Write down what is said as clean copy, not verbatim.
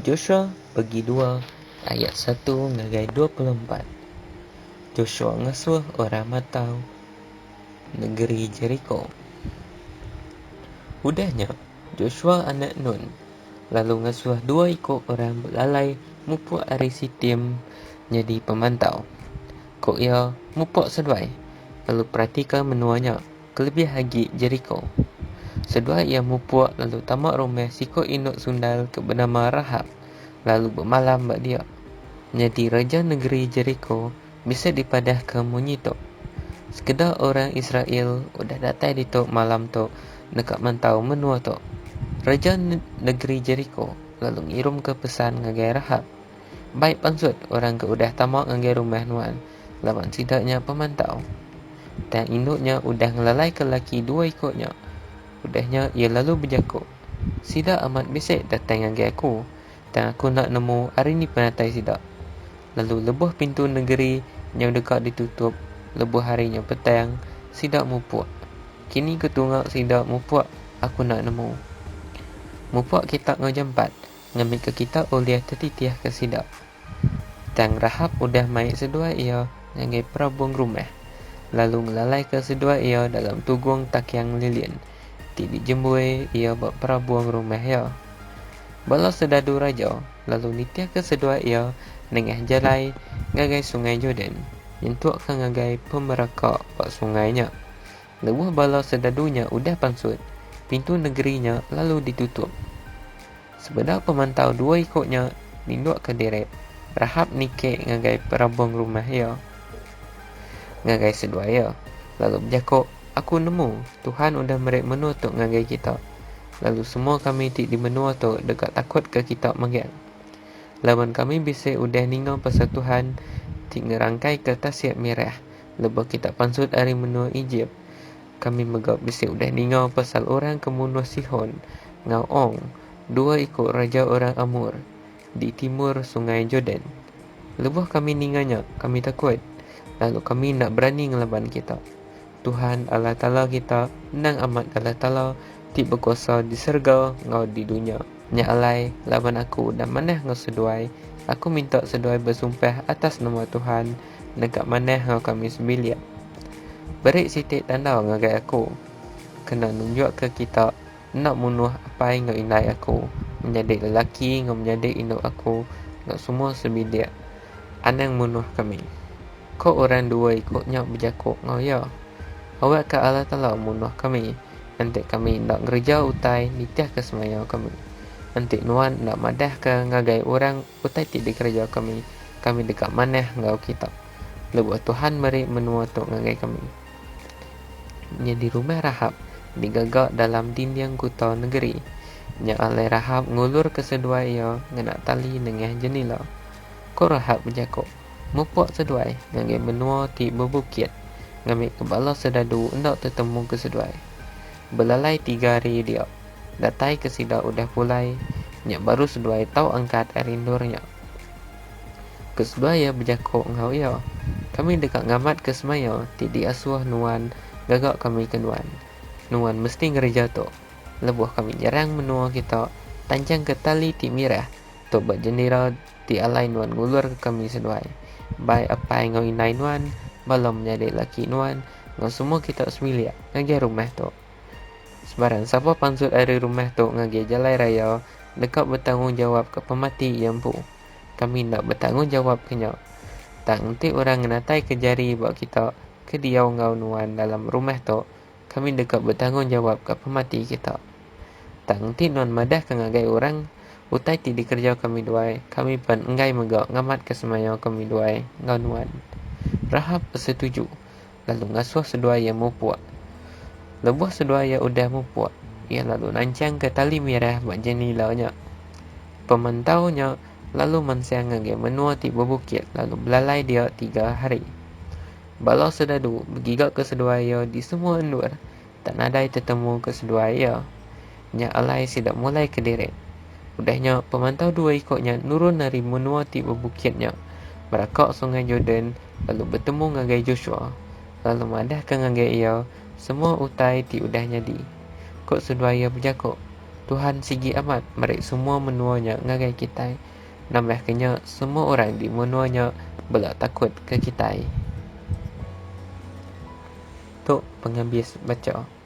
Joshua bagi 2 ayat 1 ngagai 24. Joshua ngasuh orang matau negeri Jericho. Udahnya Joshua anak Nun lalu ngasuh 2 ikut orang belalai mupuk ari Sitim jadi pemantau. Kok ia mupuk seduai lalu perhatikan menuanya kelebih hagi Jericho. Sedua ia mupuk lalu tamak rumah sikut induk sundal ke bernama Rahab lalu bermalam bak dia. Jadi raja negeri Jericho bisa dipadah ke munyi tok. Sekedar orang Israel udah datang di tok malam tok dekat mantau menua tok. Raja negeri Jericho lalu ngirim ke pesan ngagai Rahab. Baik pansut orang ke udah tamak ngagai rumah nuan lawan sidaknya pemantau. Dan induknya udah ngelalai ke laki 2 ikutnya. Udahnya ia lalu berjakuk, sidak amat bisik datang ngagai aku, dan aku nak nemu hari ni penatai sidak. Lalu lebuh pintu negeri yang dekat ditutup, lebuh harinya petang, sidak mupuk. Kini ketungak sidak mupuk, aku nak nemu. Mupuk kitab ngejempat, ngambil ke kitab uliah tertitiah ke sidak. Tang Rahab udah maik sedua ia ngagai perabung rumah. Lalu ngelalai ke sedua ia dalam tugung takyang lilin. Tidak jembui ia buat perabuang rumah ia. Bala sedadu raja lalu nitiah ke sedua ia nengah jalai ngagai sungai Jordan. Yentuk ke ngagai pemerakak buat sungainya. Lebuh bala sedadunya udah pansut. Pintu negerinya lalu ditutup. Sebenar pemantau 2 ikutnya ninduk ke deret. Rahab nikik ngagai perabuang rumah ia. Ngagai sedua ia. Lalu berjakuk, aku nemu, Tuhan udah merek menua tok ngagai kita. Lalu semua kami tik di menua tok dekat takut ke kita mengiang. Lawan kami bisa udah ningau pasal Tuhan tik ngerangkai ke tasik merah. Lepas kita pansut dari menua Egypt. Kami megap bisa udah ningau pasal orang kemunuh Sihon, ngau Ong, 2 ikut raja orang Amur di timur sungai Jordan. Lepas kami ninganya, kami takut. Lalu kami nak berani ngelaban kita. Tuhan Allah Ta'ala kita nang amat Allah Ta'ala ti berkuasa di serga ngau di dunia. Nya alai lawan aku dan maneh ngau seduai. Aku minta seduai bersumpah atas nama Tuhan dekat maneh ngau kami sembilia. Berik sitik tanda ngagai aku. Kena nunjuk ke kita nak munuh apa ngau inai aku. Menjadi lelaki ngau menjadi induk aku ngau semua sembilia. Anang munuh kami. Kok orang 2 ikutnya berjakuk ngau ya. Awak ke Allah Ta'ala munuh kami. Nanti kami nak ngerja utai nitiah ke semaya kami. Nanti nuan nak madah ke ngagai orang utai tidak kerja kami. Kami dekat maneh ngau kita. Lebuh Tuhan mari menua tok ngagai kami. Jadi rumah Rahab digagak dalam dinding kota negeri. Nya alai Rahab ngulur ke sedua ia ngenak tali nengah jenila. Ko Rahab berjakuk, mupuk seduai ngagai menua ti berbukit. Ngambil kepala sedadu hendak tertemu ke seduai. Belalai 3 hari dia. Datai ke sidak udah pulai. Nyak baru seduai tahu angkat arindurnya. Ke seduai ya berjakuk ngau ya. Kami dekat ngamat ke semaya. Tidak asuh nuan. Gagak kami ke nuan. Nuan mesti ngerja tok. Lebuh kami jarang menua kita. Tancang ke tali ti mirah. Tok buat jendera ti alai nuan ngulur ke kami seduai. Baik apa yang ngau inai nuan. Belum menjadi laki nuan. Ngau semua kita semilia ngagai rumah tok. Sebarang siapa pansut dari rumah tok ngagai jalai raya dekat bertanggungjawab ke pemati yang pu. Kami nak bertanggungjawab kenyak. Tak nanti orang ngenatai ke jari buat kita ke diau ngau nuan dalam rumah tok. Kami dekat bertanggungjawab ke pemati kita. Tak nanti nuan madah ke ngagai orang utai ti dikerja kami duai. Kami pun enggai megak ngamat ke semaya kami duai ngau nuan. Rahab bersetuju. Lalu ngasuh sedua yang mupuk. Lebuh sedua yang udah mupuk. Ia lalu nancang ke tali merah buat jenilanya. Pemantaunya lalu mensiang ngagai menua ti berbukit. Lalu belalai dia 3 hari. Balau sedadu bergigak ke sedua ia di semua endur. Tak nadai tertemu ke sedua ia. Nya alai sidak mulai ke deret. Udahnya pemantau 2 ikutnya nurun dari menua ti berbukitnya. Merakak sungai Jordan. Lalu bertemu ngagai Joshua. Lalu madah ke ngagai ia. Semua utai ti udah jadi. Kok sedua ia berjakuk. Tuhan sigi amat mereka semua menuanya ngagai kita. Nambah kenya semua orang di menuanya belak takut ke kita. Tok penghabis baca.